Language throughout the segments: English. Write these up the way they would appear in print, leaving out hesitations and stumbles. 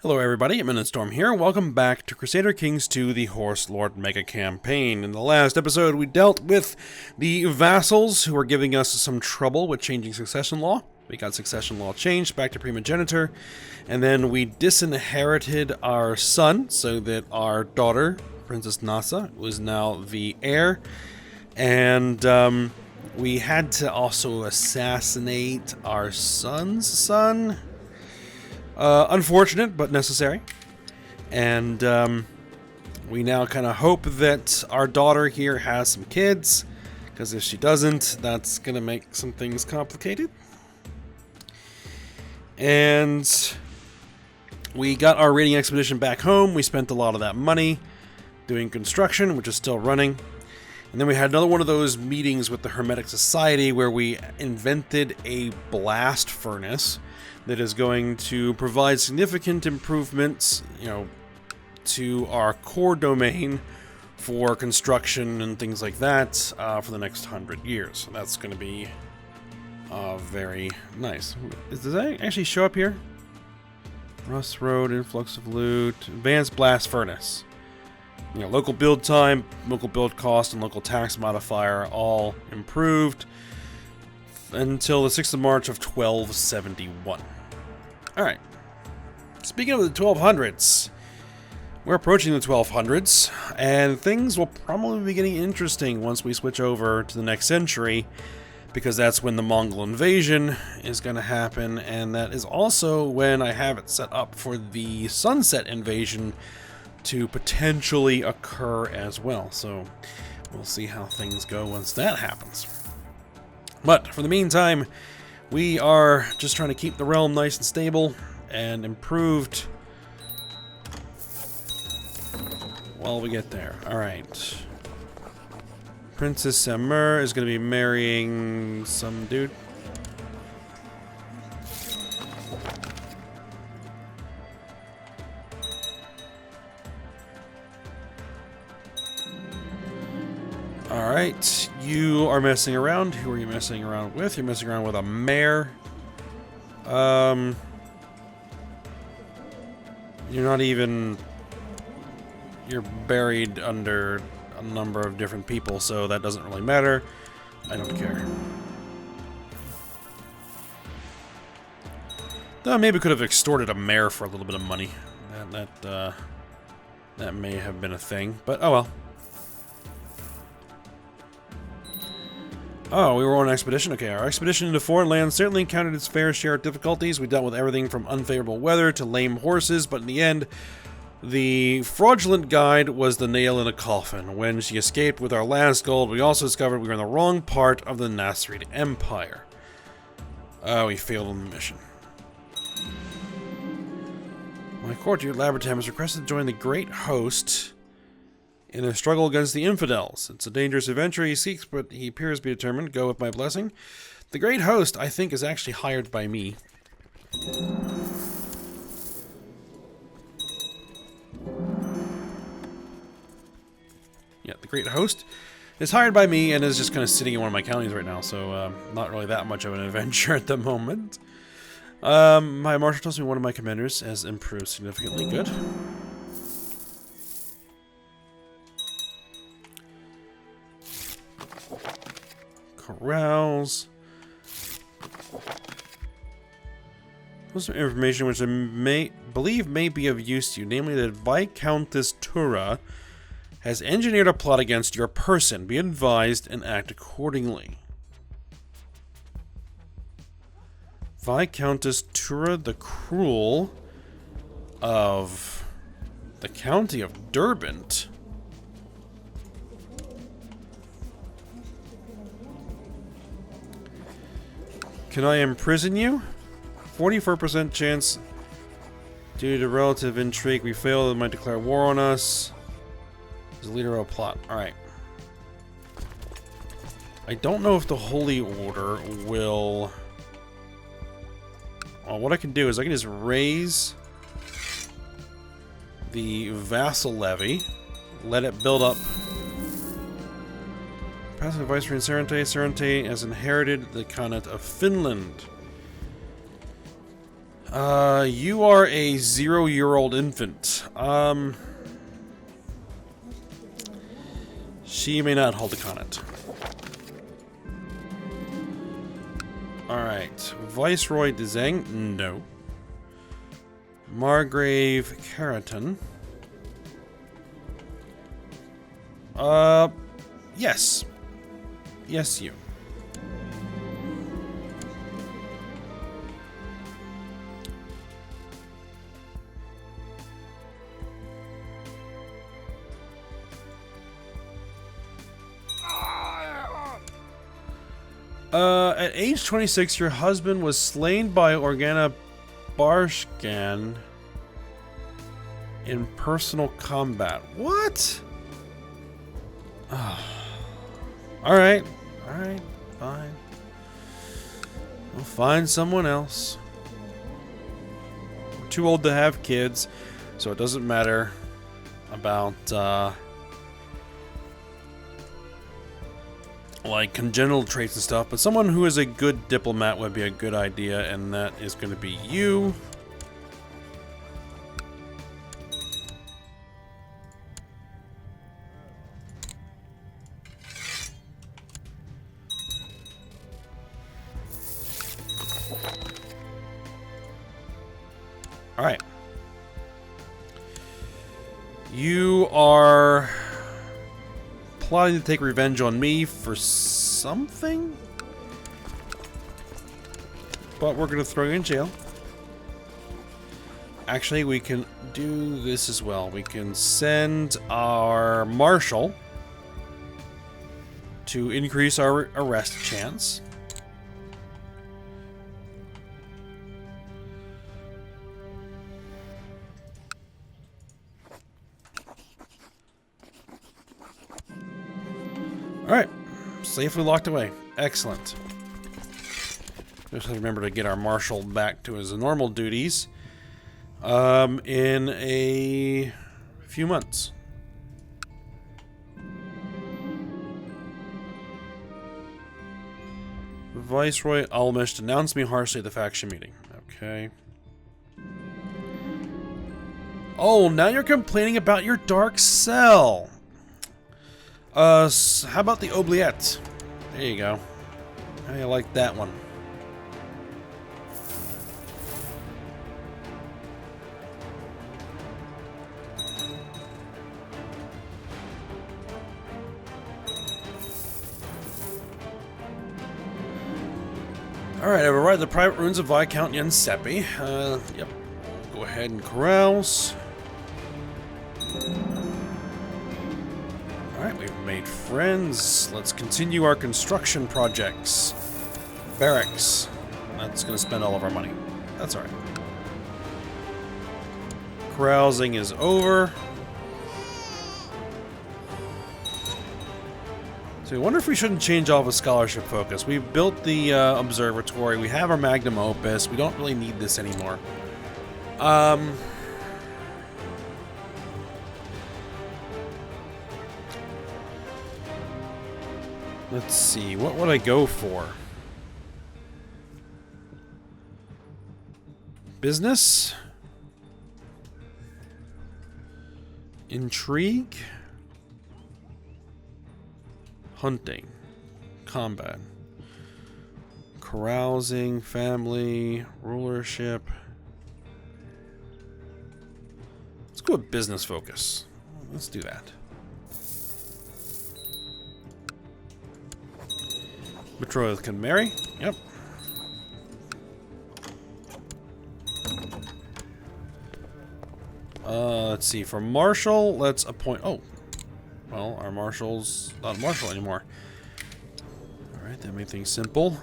Hello everybody, I'm Storm here. Welcome back to Crusader Kings II, the Horse Lord Mega Campaign. In the last episode, we dealt with the vassals who were giving us some trouble with changing succession law. We got succession law changed back to primogeniture, and then we disinherited our son so that our daughter, Princess Nasa, was now the heir. And we had to also assassinate our son's son. Unfortunate, but necessary. And we now kind of hope that our daughter here has some kids, because if she doesn't, that's going to make some things complicated. And we got our raiding expedition back home. We spent a lot of that money doing construction, which is still running. And then we had another one of those meetings with the Hermetic Society where we invented a blast furnace that is going to provide significant improvements, to our core domain for construction and things like that for the next 100 years. So that's going to be very nice. Does that actually show up here? Rust Road, influx of loot, advanced blast furnace. Local build time, local build cost, and local tax modifier all improved until the 6th of March of 1271. Alright. Speaking of the 1200s, we're approaching the 1200s, and things will probably be getting interesting once we switch over to the next century, because that's when the Mongol invasion is going to happen, and that is also when I have it set up for the Sunset invasion to potentially occur as well. So we'll see how things go once that happens. But for the meantime, we are just trying to keep the realm nice and stable and improved while we get there. Alright. Princess Samur is going to be marrying some dude. Alright, you are messing around. Who are you messing around with? You're messing around with a mare. You're not even... You're buried under a number of different people, so that doesn't really matter. I don't care. Though maybe could have extorted a mare for a little bit of money. That may have been a thing, but oh well. Oh, we were on an expedition? Okay, our expedition into foreign lands certainly encountered its fair share of difficulties. We dealt with everything from unfavorable weather to lame horses, but in the end, the fraudulent guide was the nail in a coffin. When she escaped with our last gold, we also discovered we were in the wrong part of the Nasrid Empire. We failed on the mission. My courtier, Labertam, has requested to join the Great Host in a struggle against the infidels. It's a dangerous adventure he seeks, but he appears to be determined. Go with my blessing. The Great Host, I think, is actually hired by me. Yeah, the Great Host is hired by me and is just kind of sitting in one of my counties right now, so not really that much of an adventure at the moment. My marshal tells me one of my commanders has improved significantly. Good. Corrals. There's some information which I believe may be of use to you, namely that Viscountess Tura has engineered a plot against your person. Be advised and act accordingly. Viscountess Tura the Cruel of the county of Derbent. Can I imprison you? 44% chance due to relative intrigue. We fail, they might declare war on us. As a leader of a plot. Alright. I don't know if the Holy Order will... Well, what I can do is I can just raise the Vassal levy, let it build up. Passive Viceroy Serente. Serente has inherited the Khanate of Finland. You are a 0-year-old infant. She may not hold a connet. Alright. Viceroy Dzeng? No. Margrave Keratin? Yes. Yes, you. At age 26, your husband was slain by Organa Barshgan in personal combat. What? Alright. Alright. Fine. We'll find someone else. We're too old to have kids, so it doesn't matter about, like congenital traits and stuff, but someone who is a good diplomat would be a good idea, and that is going to be you. All right. You are plotting to take revenge on me for something? But we're going to throw you in jail. Actually, we can do this as well. We can send our marshal to increase our arrest chance. Alright, safely locked away. Excellent. Just have to remember to get our marshal back to his normal duties in a few months. Viceroy Almish denounced me harshly at the faction meeting. Okay. Oh, now you're complaining about your dark cell. How about the Oubliette? There you go. How do you like that one? Alright, I've arrived at the private ruins of Viscount Yensepi. Yep. Go ahead and carouse. Alright, we've made friends. Let's continue our construction projects. Barracks. That's going to spend all of our money. That's alright. Carousing is over. So I wonder if we shouldn't change off a scholarship focus. We've built the observatory. We have our magnum opus. We don't really need this anymore. Let's see, what would I go for? Business? Intrigue? Hunting. Combat. Carousing, family, rulership. Let's go with business focus. Let's do that. Betrothed can marry. Yep. Let's see. For Marshal, let's appoint... Oh. Well, our Marshal's not a Marshal anymore. Alright, that made things simple.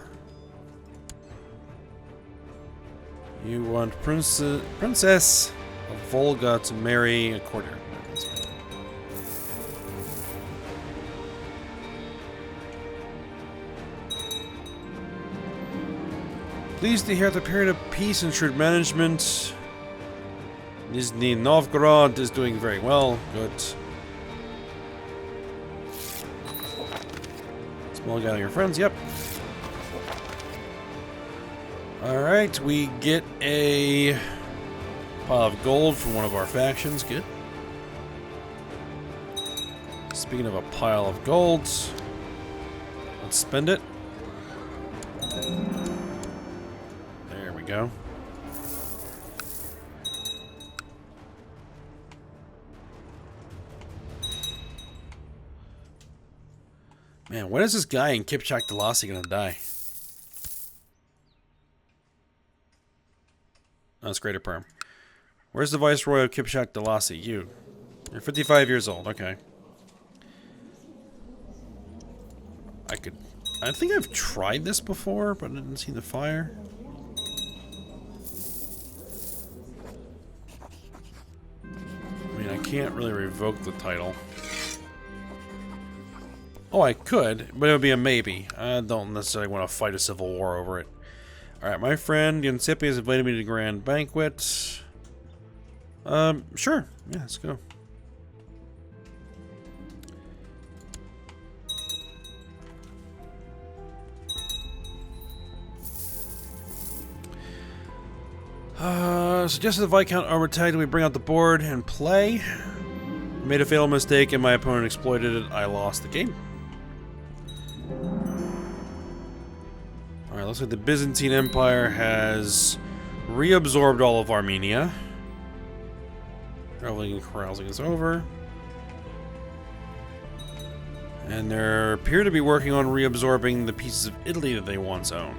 You want Princess of Volga to marry a courtier. That's fine. Pleased to hear the period of peace and shrewd management. Nizhny Novgorod is doing very well. Good. Small gathering of friends, yep. Alright, we get a pile of gold from one of our factions. Good. Speaking of a pile of gold, let's spend it. There we go. Man, when is this guy in Kipchak Dalasi gonna die? Oh, that's Greater Perm. Where's the Viceroy of Kipchak Dalasi? You. You're 55 years old. Okay. I think I've tried this before, but I didn't see the fire. I mean, I can't really revoke the title. Oh, I could, but it would be a maybe. I don't necessarily want to fight a civil war over it. Alright, my friend Yancipi has invited me to the grand banquet. Sure. Yeah, let's go. Suggested the Viscount Armortag we bring out the board and play. Made a fatal mistake and my opponent exploited it. I lost the game. Alright, looks like the Byzantine Empire has reabsorbed all of Armenia. Traveling and carousing is over. And they appear to be working on reabsorbing the pieces of Italy that they once owned.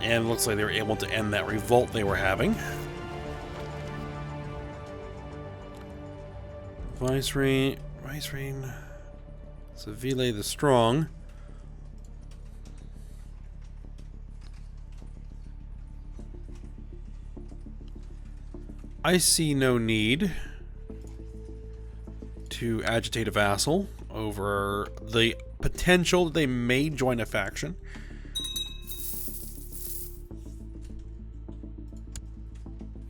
And it looks like they were able to end that revolt they were having. Vicereign Savile the Strong. I see no need to agitate a vassal over the potential that they may join a faction.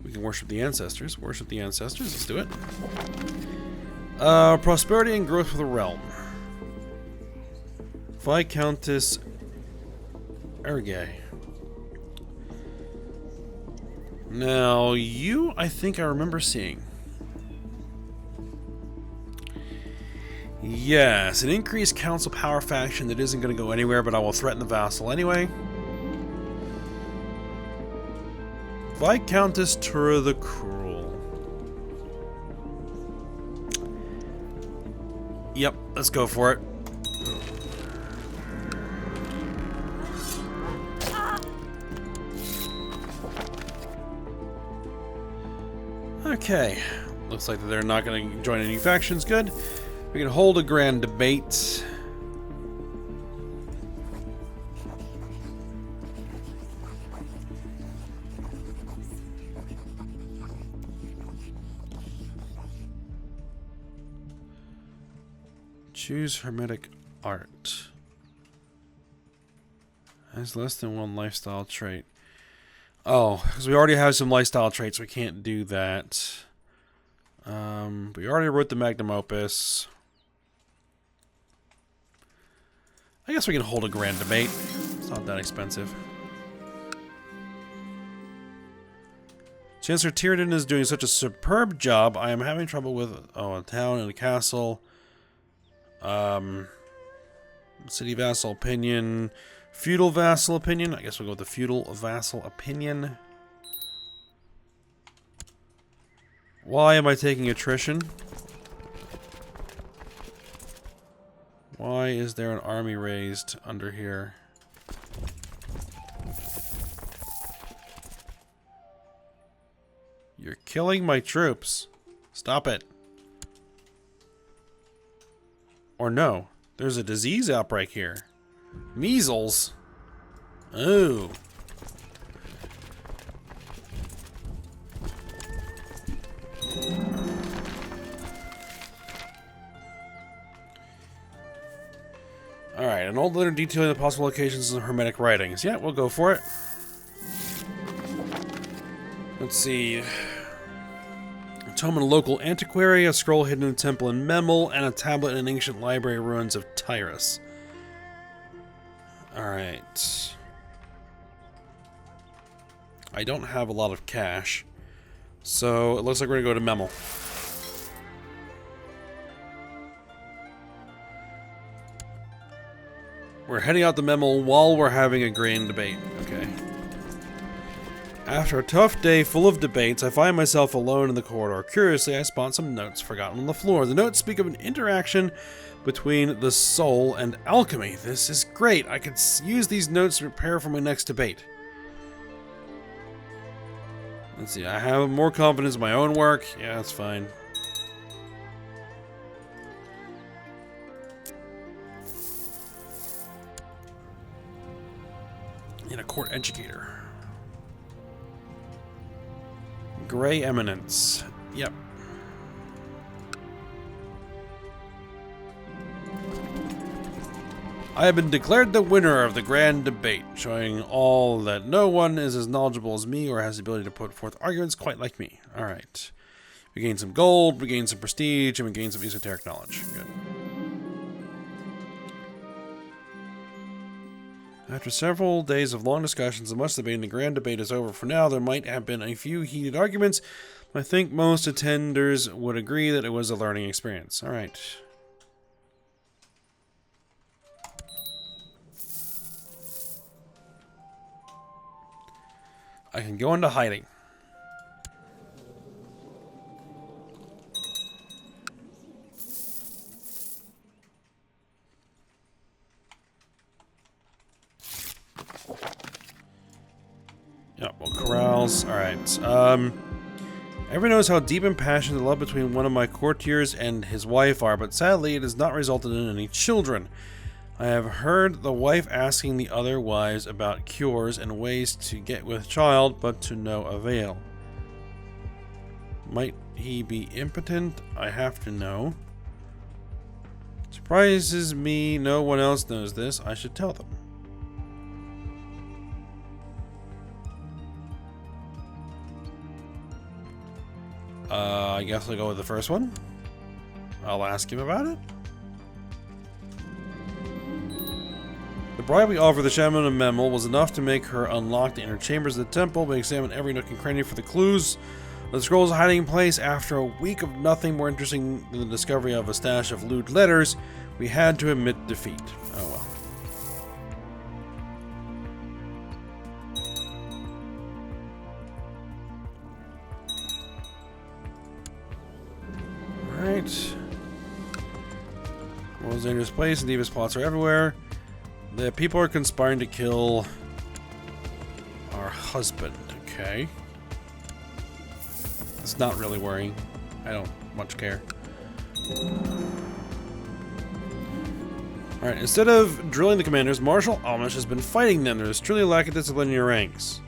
We can worship the ancestors. Worship the ancestors. Let's do it. Prosperity and growth of the realm. Viscountess Ergay. Now, you, I think I remember seeing. Yes, an increased council power faction that isn't going to go anywhere, but I will threaten the vassal anyway. Viscountess Tura the Cruel. Yep, let's go for it. Okay, looks like they're not going to join any factions. Good. We can hold a grand debate. Choose hermetic art. Has less than one lifestyle trait. Oh, because we already have some lifestyle traits, we can't do that. We already wrote the magnum opus. I guess we can hold a grand debate. It's not that expensive. Chancellor Tyrden is doing such a superb job. I am having trouble with a town and a castle. City vassal opinion. Feudal vassal opinion. I guess we'll go with the feudal vassal opinion. Why am I taking attrition? Why is there an army raised under here? You're killing my troops. Stop it. Or no, there's a disease outbreak here. Measles? Oh. Alright, an old letter detailing the possible locations of hermetic writings. Yeah, we'll go for it. Let's see. A tome in a local antiquary, a scroll hidden in a temple in Memel, and a tablet in an ancient library ruins of Tyrus. Alright. I don't have a lot of cash, so it looks like we're gonna go to Memel. We're heading out to Memel while we're having a grand debate. Okay. After a tough day full of debates, I find myself alone in the corridor. Curiously, I spot some notes forgotten on the floor. The notes speak of an interaction between the soul and alchemy. This is great. I could use these notes to prepare for my next debate. Let's see. I have more confidence in my own work. Yeah, that's fine. And a court educator. Gray Eminence. Yep. I have been declared the winner of the grand debate, showing all that no one is as knowledgeable as me or has the ability to put forth arguments quite like me. Alright. We gain some gold, we gain some prestige, and we gain some esoteric knowledge. Good. After several days of long discussions and much debating, the grand debate is over. For now, there might have been a few heated arguments, but I think most attenders would agree that it was a learning experience. Alright. I can go into hiding. Yep, well, corrals. Alright. Everyone knows how deep and passionate the love between one of my courtiers and his wife are, but sadly it has not resulted in any children. I have heard the wife asking the other wives about cures and ways to get with child, but to no avail. Might he be impotent? I have to know. Surprises me no one else knows this. I should tell them. I guess I'll go with the first one. I'll ask him about it. The bribe we offered the Shaman of Memel was enough to make her unlock the inner chambers of the temple. We examined every nook and cranny for the clues of the scroll's hiding place. After a week of nothing more interesting than the discovery of a stash of lewd letters, we had to admit defeat. Oh well. Alright. Most dangerous place, and deepest plots are everywhere. The people are conspiring to kill our husband, okay? It's not really worrying. I don't much care. Alright, instead of drilling the commanders, Marshal Amish has been fighting them. There is truly a lack of discipline in your ranks.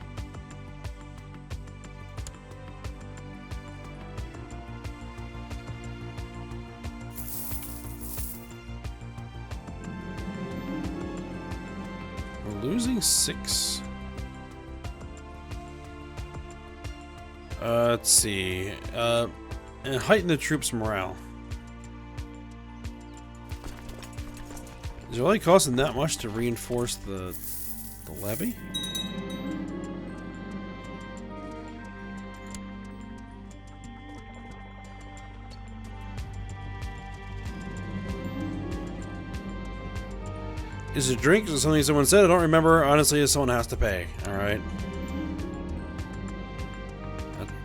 Losing 6. Let's see. And heighten the troops' morale. Is it really costing that much to reinforce the levy? Is it a drink? Is it something someone said? I don't remember. Honestly, someone has to pay. Alright.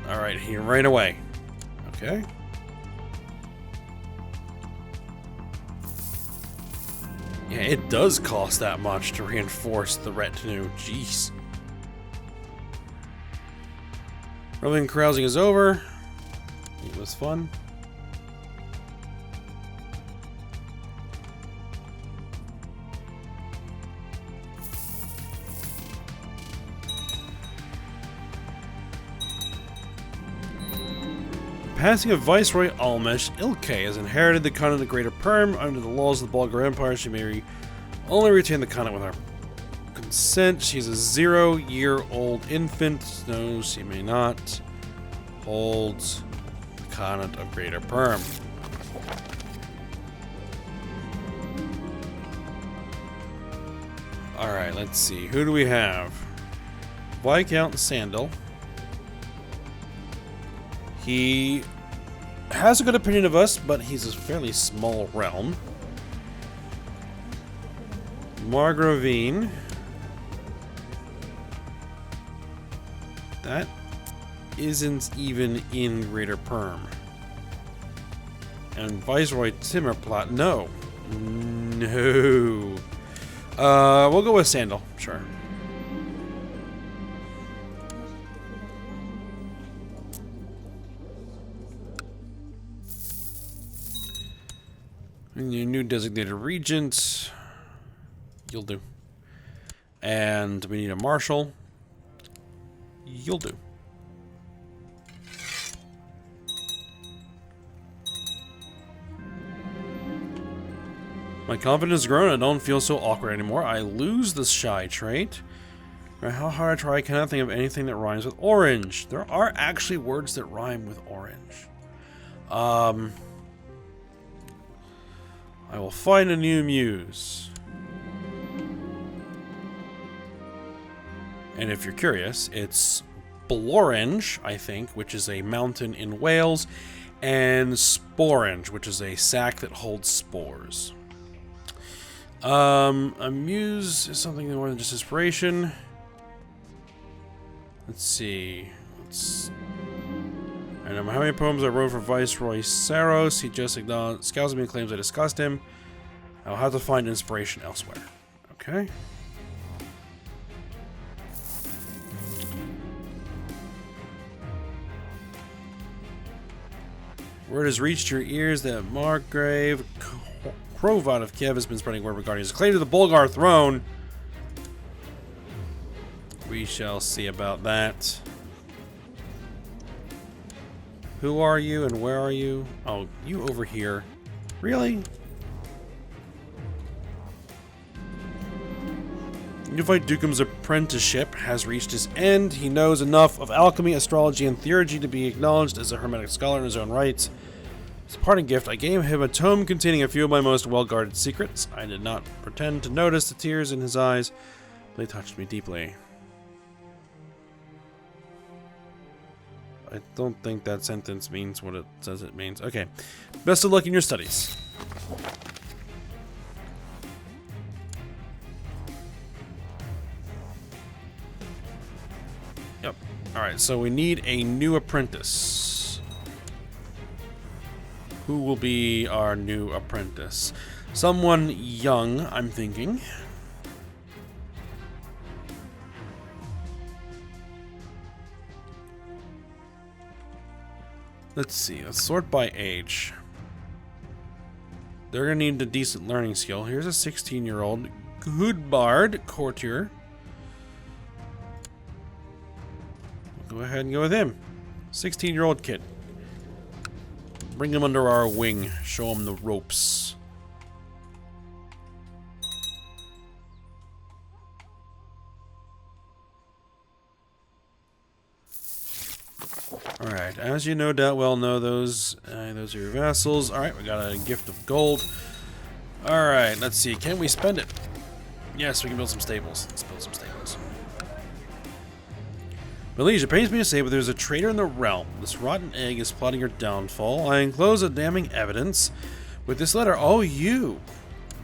Alright, he ran away. Okay. Yeah, it does cost that much to reinforce the retinue. Jeez. Roving carousing is over. It was fun. Passing of Viceroy Almesh, Ilke has inherited the continent of Greater Perm. Under the laws of the Bulgar Empire, she may only retain the continent with her consent. She's a 0-year-old infant. No, she may not hold the continent of Greater Perm. Alright, let's see. Who do we have? Viscount Sandal. He has a good opinion of us, but he's a fairly small realm. Margravine. That isn't even in Greater Perm. And Viceroy Timmerplot. No. No. We'll go with Sandal. Sure. And your new designated regent. You'll do. And we need a marshal. You'll do. My confidence has grown. I don't feel so awkward anymore. I lose the shy trait. How hard I try, I cannot think of anything that rhymes with orange. There are actually words that rhyme with orange. I will find a new muse. And if you're curious, it's Blorange, I think, which is a mountain in Wales, and Sporange, which is a sack that holds spores. A muse is something more than just inspiration. Let's see. And how many poems I wrote for Viceroy Saros? He just scowls at me and claims I discussed him. I'll have to find inspiration elsewhere. Okay. Word has reached your ears that Margrave Krovat of Kiev has been spreading word regarding his claim to the Bulgar throne. We shall see about that. Who are you and where are you? Oh, you over here. Really? Unified Dukum's apprenticeship has reached its end. He knows enough of alchemy, astrology, and theurgy to be acknowledged as a hermetic scholar in his own right. As a parting gift, I gave him a tome containing a few of my most well-guarded secrets. I did not pretend to notice the tears in his eyes. They touched me deeply. I don't think that sentence means what it says it means. Okay. Best of luck in your studies. Yep. Alright, so we need a new apprentice. Who will be our new apprentice? Someone young, I'm thinking. Let's see. Let's sort by age. They're going to need a decent learning skill. Here's a 16-year-old Gudbard courtier. We'll go ahead and go with him. 16-year-old kid. Bring him under our wing. Show him the ropes. Alright, as you no doubt well know, those are your vassals. Alright, we got a gift of gold. Alright, let's see. Can we spend it? Yes, we can build some stables. Let's build some stables. Belize, it pains me to say, but there's a traitor in the realm. This rotten egg is plotting your downfall. I enclose a damning evidence with this letter. Oh, you.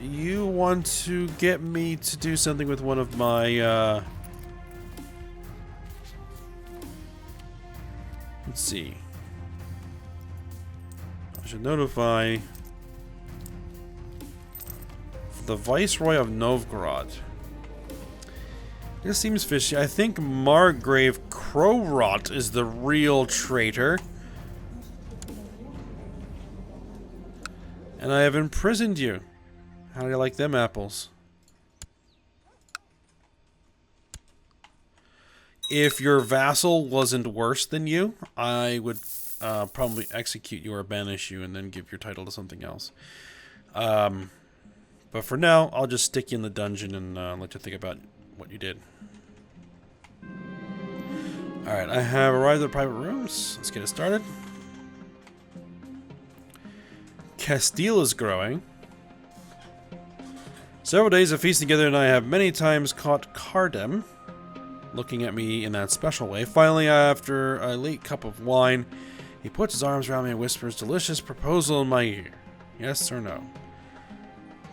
You want to get me to do something with one of my, let's see. I should notify the Viceroy of Novgorod. This seems fishy. I think Margrave Krovat is the real traitor. And I have imprisoned you. How do you like them apples? If your vassal wasn't worse than you, I would probably execute you or banish you and then give your title to something else. But for now, I'll just stick you in the dungeon and let you think about what you did. Alright, I have arrived at the private rooms. Let's get it started. Castile is growing. Several days of feasting together, and I have many times caught Cardem looking at me in that special way. Finally, after a late cup of wine, he puts his arms around me and whispers, delicious proposal in my ear. Yes or no?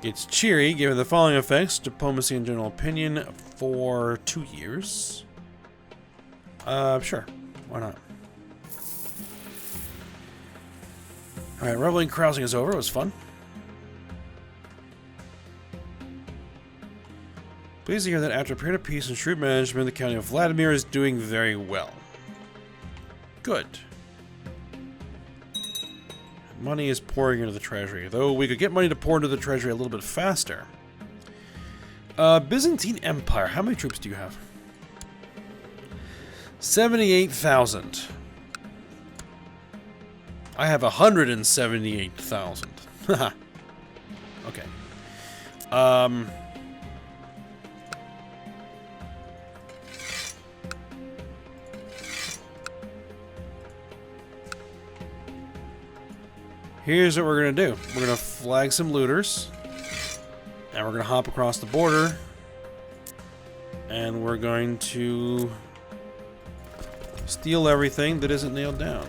It's cheery, given the following effects: diplomacy and general opinion for 2 years. Sure. Why not? Alright, reveling and carousing is over. It was fun. Pleased to hear that after a period of peace and shrewd management, the county of Vladimir is doing very well. Good. Money is pouring into the treasury, though we could get money to pour into the treasury a little bit faster. Byzantine Empire, how many troops do you have? 78,000. I have 178,000. Haha. Okay. Here's what we're going to do. We're going to flag some looters. And we're going to hop across the border. And we're going to steal everything that isn't nailed down.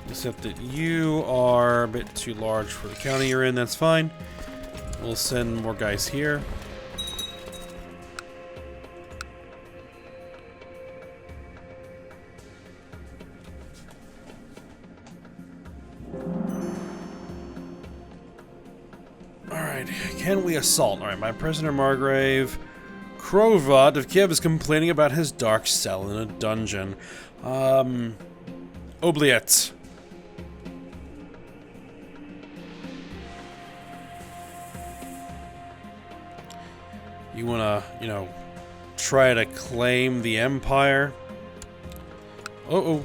Except that you are a bit too large for the county you're in. That's fine. We'll send more guys here. Alright, can we assault? Alright, my prisoner Margrave Krovat of Kiev is complaining about his dark cell in a dungeon. Oubliette. You wanna, you know, try to claim the empire? Uh-oh.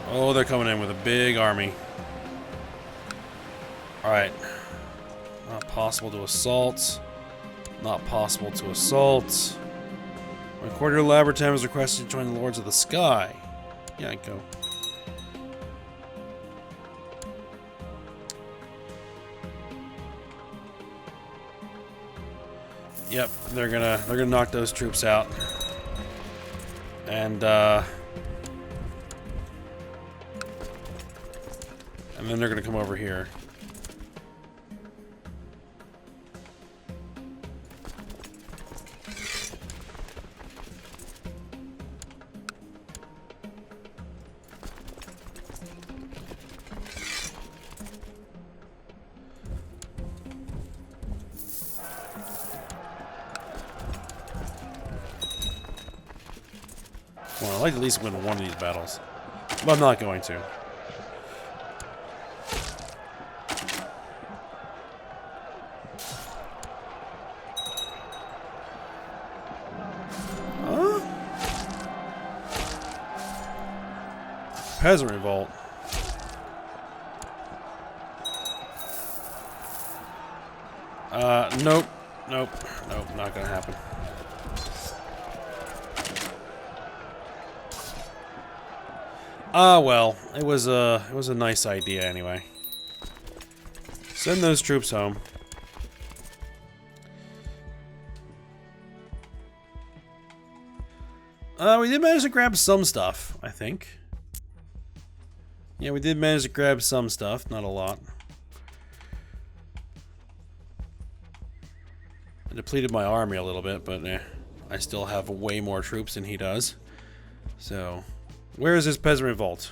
Oh, they're coming in with a big army. Alright. Not possible to assault. Not possible to assault. My courtier Labertam has requested to join the Lords of the Sky. Yeah, go. Yep, they're gonna knock those troops out. And then they're gonna come over here. Well, I'd like to at least win one of these battles. But I'm not going to. Huh? Peasant revolt. Nope. Nope. Nope, not gonna happen. Well, it was a nice idea anyway. Send those troops home. We did manage to grab some stuff, I think. Yeah, we did manage to grab some stuff, not a lot. I depleted my army a little bit, but I still have way more troops than he does. So, where is this peasant revolt?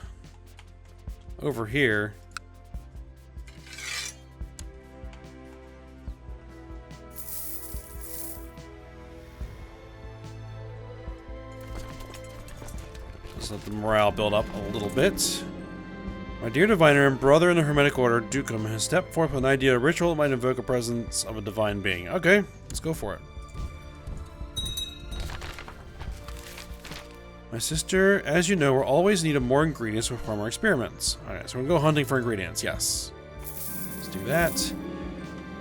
Over here. Just let the morale build up a little bit. My dear diviner and brother in the Hermetic Order, Dukum, has stepped forth with an idea of ritual that might invoke a presence of a divine being. Okay, let's go for it. My sister, as you know, we're always in need of more ingredients to perform our experiments. Alright, so we're going to go hunting for ingredients, yes. Let's do that.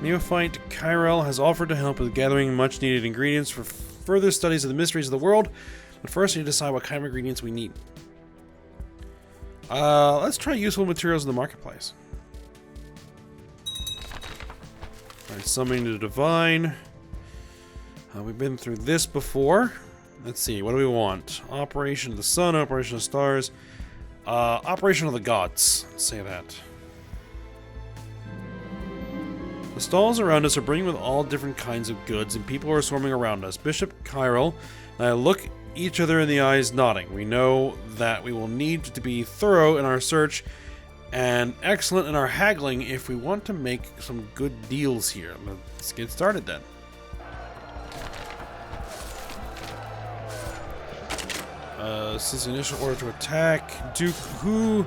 Neophyte Kyrell has offered to help with gathering much needed ingredients for further studies of the mysteries of the world. But first, we need to decide what kind of ingredients we need. Let's try useful materials in the marketplace. Alright, summoning the divine. We've been through this before. Let's see, what do we want? Operation of the Sun, Operation of the Stars. Operation of the Gods. Let's say that. The stalls around us are bringing with all different kinds of goods, and people are swarming around us. Bishop Kyrell and I look each other in the eyes, nodding. We know that we will need to be thorough in our search and excellent in our haggling if we want to make some good deals here. Let's get started then. Since the initial order to attack, Duke Hu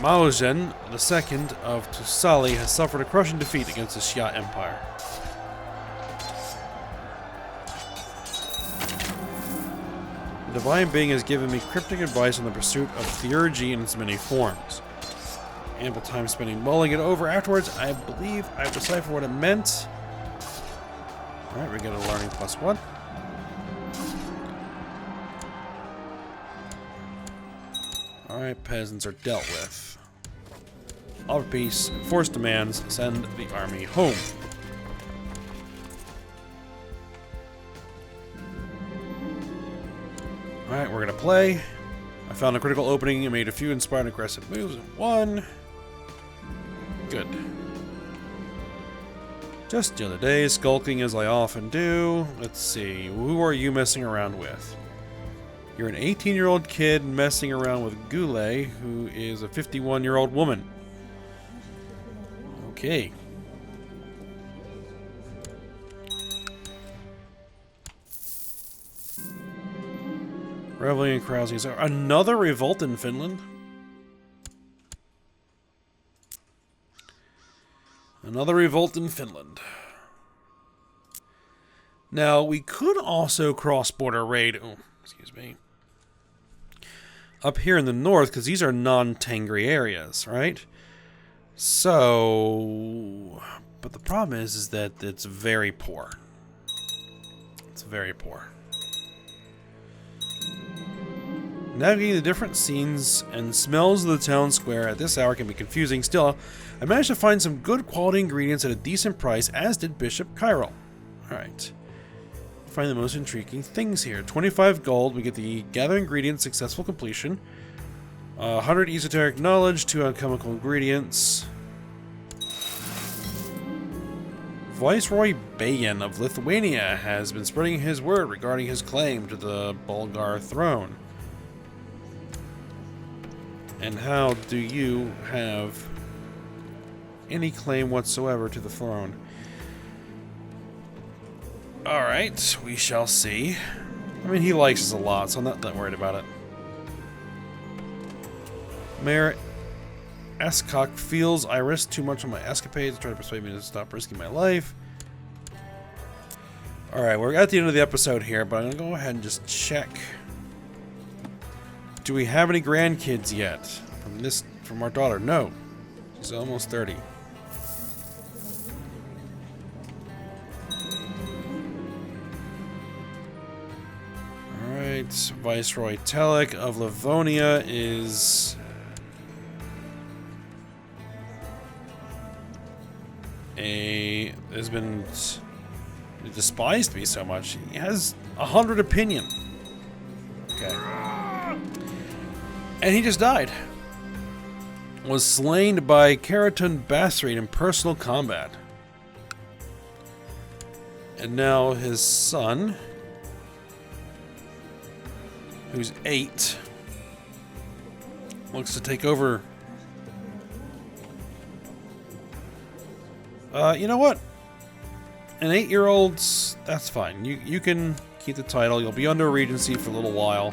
Maozen II of Tusali has suffered a crushing defeat against the Xia Empire. The Divine Being has given me cryptic advice on the pursuit of theurgy in its many forms. Ample time spending mulling it over. Afterwards, I believe I have deciphered what it meant. Alright, we get a learning +1. Alright, peasants are dealt with. Of peace, force demands, send the army home. Alright, we're gonna play. I found a critical opening and made a few inspired aggressive moves and won. Good. Just the other day, skulking as I often do. Let's see, who are you messing around with? You're an 18-year-old kid messing around with Goulet, who is a 51-year-old woman. Okay. Reveling and carousing. Is there another revolt in Finland? Another revolt in Finland. Now, we could also cross-border raid... Oh, excuse me. Up here in the north, because these are non-Tengri areas, right? So... But the problem is that it's very poor. It's very poor. Navigating the different scenes and smells of the town square at this hour can be confusing. Still, I managed to find some good quality ingredients at a decent price, as did Bishop Kyrell. Alright. Find the most intriguing things here. 25 gold, we get the gather ingredients, successful completion. 100 esoteric knowledge, 2 alchemical ingredients. Viceroy Bayan of Lithuania has been spreading his word regarding his claim to the Bulgar throne. And how do you have any claim whatsoever to the throne? Alright, we shall see. I mean, he likes us a lot, so I'm not that worried about it. Mayor Escock feels I risk too much on my escapades, trying to persuade me to stop risking my life. Alright, we're at the end of the episode here, but I'm going to go ahead and just check. Do we have any grandkids yet? From our daughter? No. She's almost 30. Alright, Viceroy Telek of Livonia is... has been despised me so much. He has 100 opinion. Okay. And he just died. Was slain by Keraton Basri in personal combat. And now his son, who's 8, looks to take over. You know what? An 8-year-old, that's fine. You can keep the title. You'll be under regency for a little while.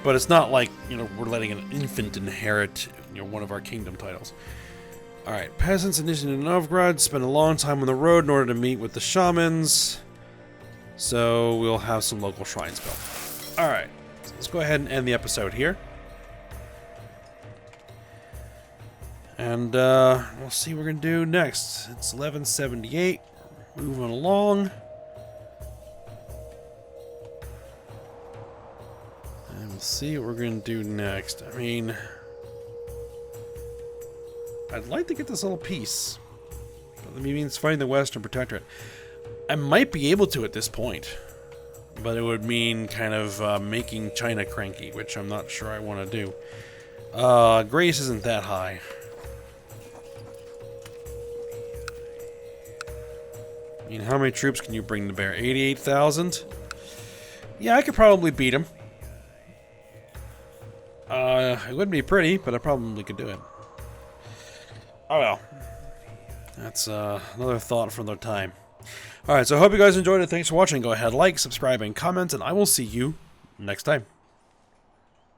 But it's not like, you know, we're letting an infant inherit, you know, one of our kingdom titles. Alright, peasants initiated in Novgorod spent a long time on the road in order to meet with the shamans. So we'll have some local shrines built. Alright, so let's go ahead and end the episode here. And we'll see what we're going to do next. It's 1178. Moving along. And we'll see what we're going to do next. I mean, I'd like to get this little piece. That means fighting the Western Protectorate. I might be able to at this point. But it would mean kind of making China cranky, which I'm not sure I want to do. Grace isn't that high. I mean, how many troops can you bring to bear? 88,000? Yeah, I could probably beat him. It wouldn't be pretty, but I probably could do it. Oh well. That's another thought for another time. Alright, so I hope you guys enjoyed it. Thanks for watching. Go ahead, like, subscribe, and comment, and I will see you next time.